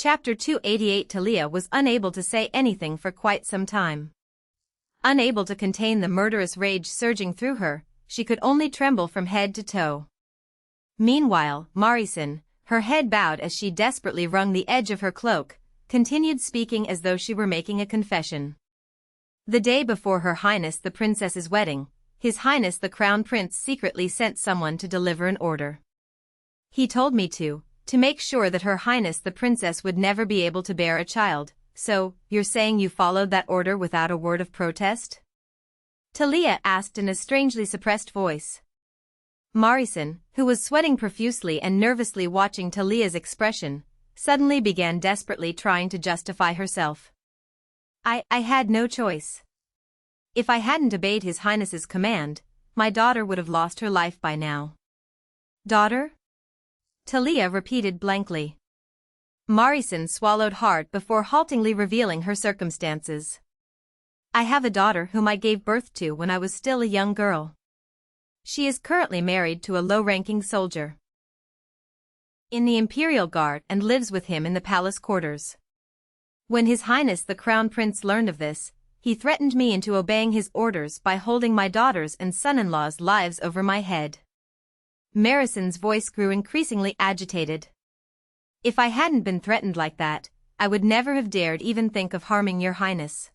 Chapter 288. Talia was unable to say anything for quite some time. Unable to contain the murderous rage surging through her, she could only tremble from head to toe. Meanwhile, Marisin, her head bowed as she desperately wrung the edge of her cloak, continued speaking as though she were making a confession. The day before Her Highness the Princess's wedding, His Highness the Crown Prince secretly sent someone to deliver an order. He told me to make sure that Her Highness the Princess would never be able to bear a child. So, you're saying you followed that order without a word of protest? Talia asked in a strangely suppressed voice. Marisin, who was sweating profusely and nervously watching Talia's expression, suddenly began desperately trying to justify herself. I had no choice. If I hadn't obeyed His Highness's command, my daughter would have lost her life by now. Daughter? Talia repeated blankly. Marisin swallowed hard before haltingly revealing her circumstances. I have a daughter whom I gave birth to when I was still a young girl. She is currently married to a low-ranking soldier in the Imperial Guard and lives with him in the palace quarters. When His Highness the Crown Prince learned of this, he threatened me into obeying his orders by holding my daughter's and son-in-law's lives over my head. Marisin's voice grew increasingly agitated. If I hadn't been threatened like that, I would never have dared even think of harming your highness.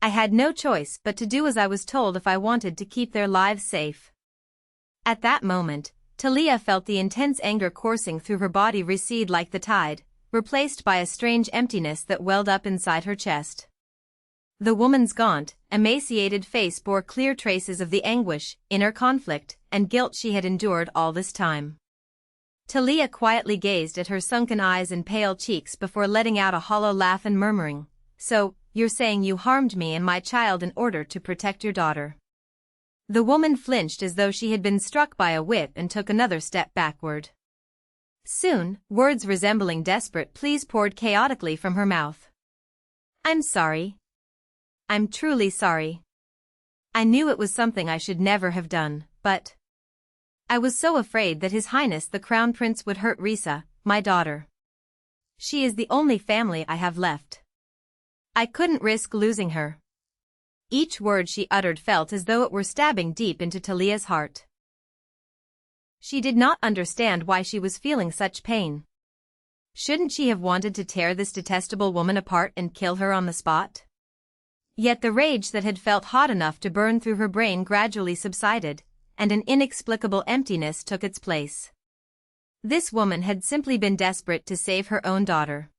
I had no choice but to do as I was told if I wanted to keep their lives safe. At that moment, Talia felt the intense anger coursing through her body recede like the tide, replaced by a strange emptiness that welled up inside her chest. The woman's gaunt, emaciated face bore clear traces of the anguish, inner conflict, and guilt she had endured all this time. Talia quietly gazed at her sunken eyes and pale cheeks before letting out a hollow laugh and murmuring, "So, you're saying you harmed me and my child in order to protect your daughter?" The woman flinched as though she had been struck by a whip and took another step backward. Soon, words resembling desperate pleas poured chaotically from her mouth. "I'm sorry. I'm truly sorry. I knew it was something I should never have done, but I was so afraid that His Highness the Crown Prince would hurt Risa, my daughter. She is the only family I have left. I couldn't risk losing her." Each word she uttered felt as though it were stabbing deep into Talia's heart. She did not understand why she was feeling such pain. Shouldn't she have wanted to tear this detestable woman apart and kill her on the spot? Yet the rage that had felt hot enough to burn through her brain gradually subsided, and an inexplicable emptiness took its place. This woman had simply been desperate to save her own daughter.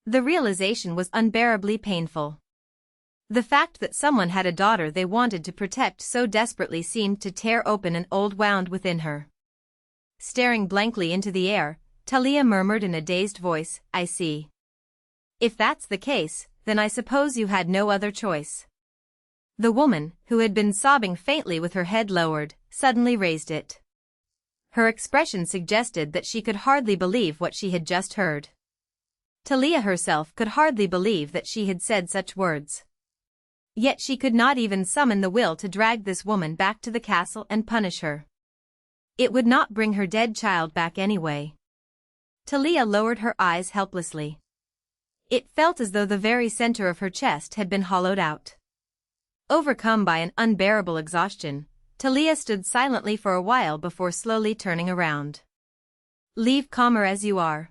The realization was unbearably painful. The fact that someone had a daughter they wanted to protect so desperately seemed to tear open an old wound within her. Staring blankly into the air, Talia murmured in a dazed voice, "I see. If that's the case, then I suppose you had no other choice." The woman, who had been sobbing faintly with her head lowered, suddenly raised it. Her expression suggested that she could hardly believe what she had just heard. Talia herself could hardly believe that she had said such words. Yet she could not even summon the will to drag this woman back to the castle and punish her. It would not bring her dead child back anyway. Talia lowered her eyes helplessly. It felt as though the very center of her chest had been hollowed out. Overcome by an unbearable exhaustion, Talia stood silently for a while before slowly turning around. "Leave calmer as you are,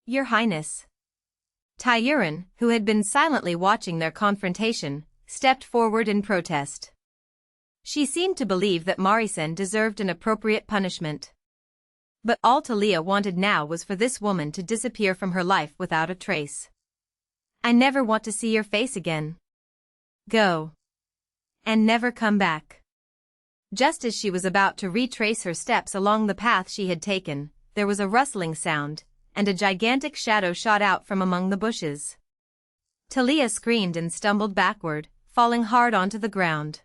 Your Highness." Talia Roem, who had been silently watching their confrontation, stepped forward in protest. She seemed to believe that Marisin deserved an appropriate punishment. But all Talia wanted now was for this woman to disappear from her life without a trace. "I never want to see your face again. Go. And never come back." Just as she was about to retrace her steps along the path she had taken, there was a rustling sound, and a gigantic shadow shot out from among the bushes. Talia screamed and stumbled backward, falling hard onto the ground.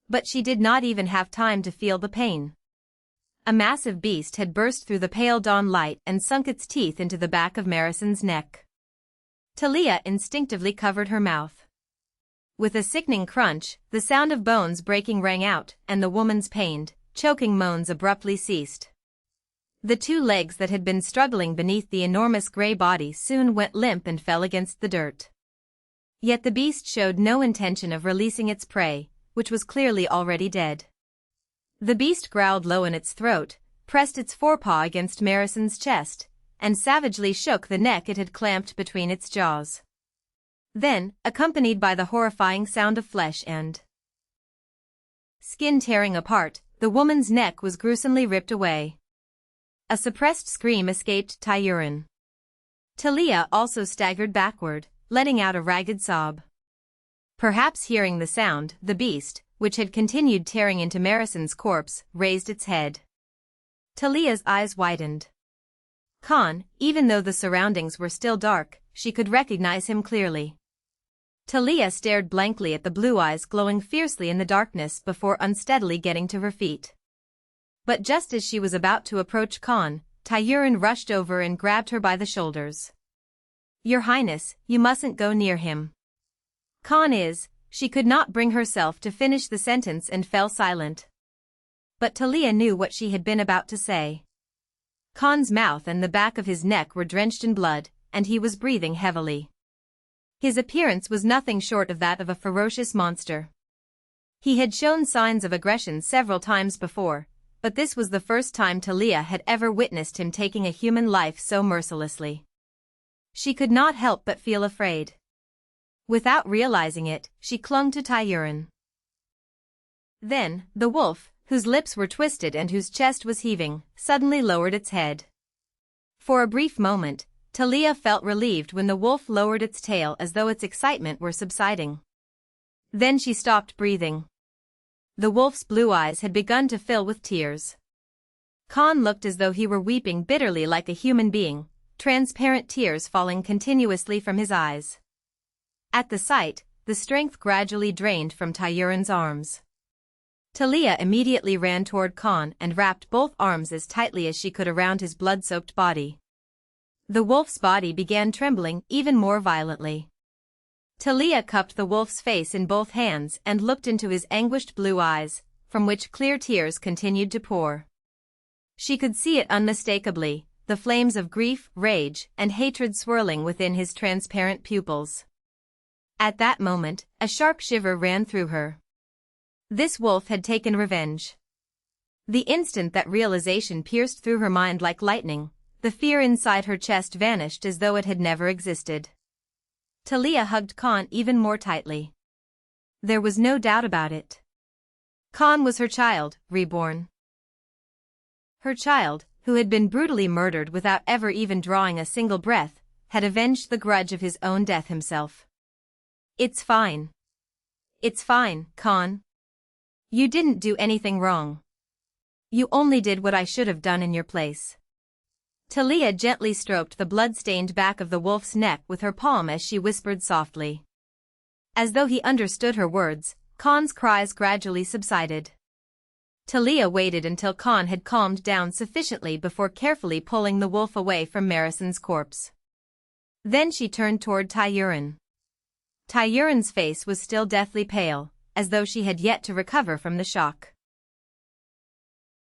But she did not even have time to feel the pain. A massive beast had burst through the pale dawn light and sunk its teeth into the back of Marisin's neck. Talia instinctively covered her mouth. With a sickening crunch, the sound of bones breaking rang out, and the woman's pained, choking moans abruptly ceased. The two legs that had been struggling beneath the enormous grey body soon went limp and fell against the dirt. Yet the beast showed no intention of releasing its prey, which was clearly already dead. The beast growled low in its throat, pressed its forepaw against Marison's chest, and savagely shook the neck it had clamped between its jaws. Then, accompanied by the horrifying sound of flesh and skin tearing apart, the woman's neck was gruesomely ripped away. A suppressed scream escaped Thalia. Talia also staggered backward, letting out a ragged sob. Perhaps hearing the sound, the beast, which had continued tearing into Marison's corpse, raised its head. Talia's eyes widened. Khan, even though the surroundings were still dark, she could recognize him clearly. Talia stared blankly at the blue eyes glowing fiercely in the darkness before unsteadily getting to her feet. But just as she was about to approach Khan, Thalia rushed over and grabbed her by the shoulders. "Your Highness, you mustn't go near him. Khan is..." She could not bring herself to finish the sentence and fell silent. But Talia knew what she had been about to say. Khan's mouth and the back of his neck were drenched in blood, and he was breathing heavily. His appearance was nothing short of that of a ferocious monster. He had shown signs of aggression several times before, but this was the first time Talia had ever witnessed him taking a human life so mercilessly. She could not help but feel afraid. Without realizing it, she clung to Thalia. Then, the wolf, whose lips were twisted and whose chest was heaving, suddenly lowered its head. For a brief moment, Talia felt relieved when the wolf lowered its tail as though its excitement were subsiding. Then she stopped breathing. The wolf's blue eyes had begun to fill with tears. Khan looked as though he were weeping bitterly like a human being, transparent tears falling continuously from his eyes. At the sight, the strength gradually drained from Thalia's arms. Talia immediately ran toward Khan and wrapped both arms as tightly as she could around his blood-soaked body. The wolf's body began trembling even more violently. Talia cupped the wolf's face in both hands and looked into his anguished blue eyes, from which clear tears continued to pour. She could see it unmistakably, the flames of grief, rage, and hatred swirling within his transparent pupils. At that moment, a sharp shiver ran through her. This wolf had taken revenge. The instant that realization pierced through her mind like lightning, the fear inside her chest vanished as though it had never existed. Talia hugged Khan even more tightly. There was no doubt about it. Khan was her child, reborn. Her child, who had been brutally murdered without ever even drawing a single breath, had avenged the grudge of his own death himself. "It's fine. It's fine, Khan. You didn't do anything wrong. You only did what I should have done in your place." Talia gently stroked the blood-stained back of the wolf's neck with her palm as she whispered softly. As though he understood her words, Khan's cries gradually subsided. Talia waited until Khan had calmed down sufficiently before carefully pulling the wolf away from Marison's corpse. Then she turned toward Thalia. Thalia's face was still deathly pale, as though she had yet to recover from the shock.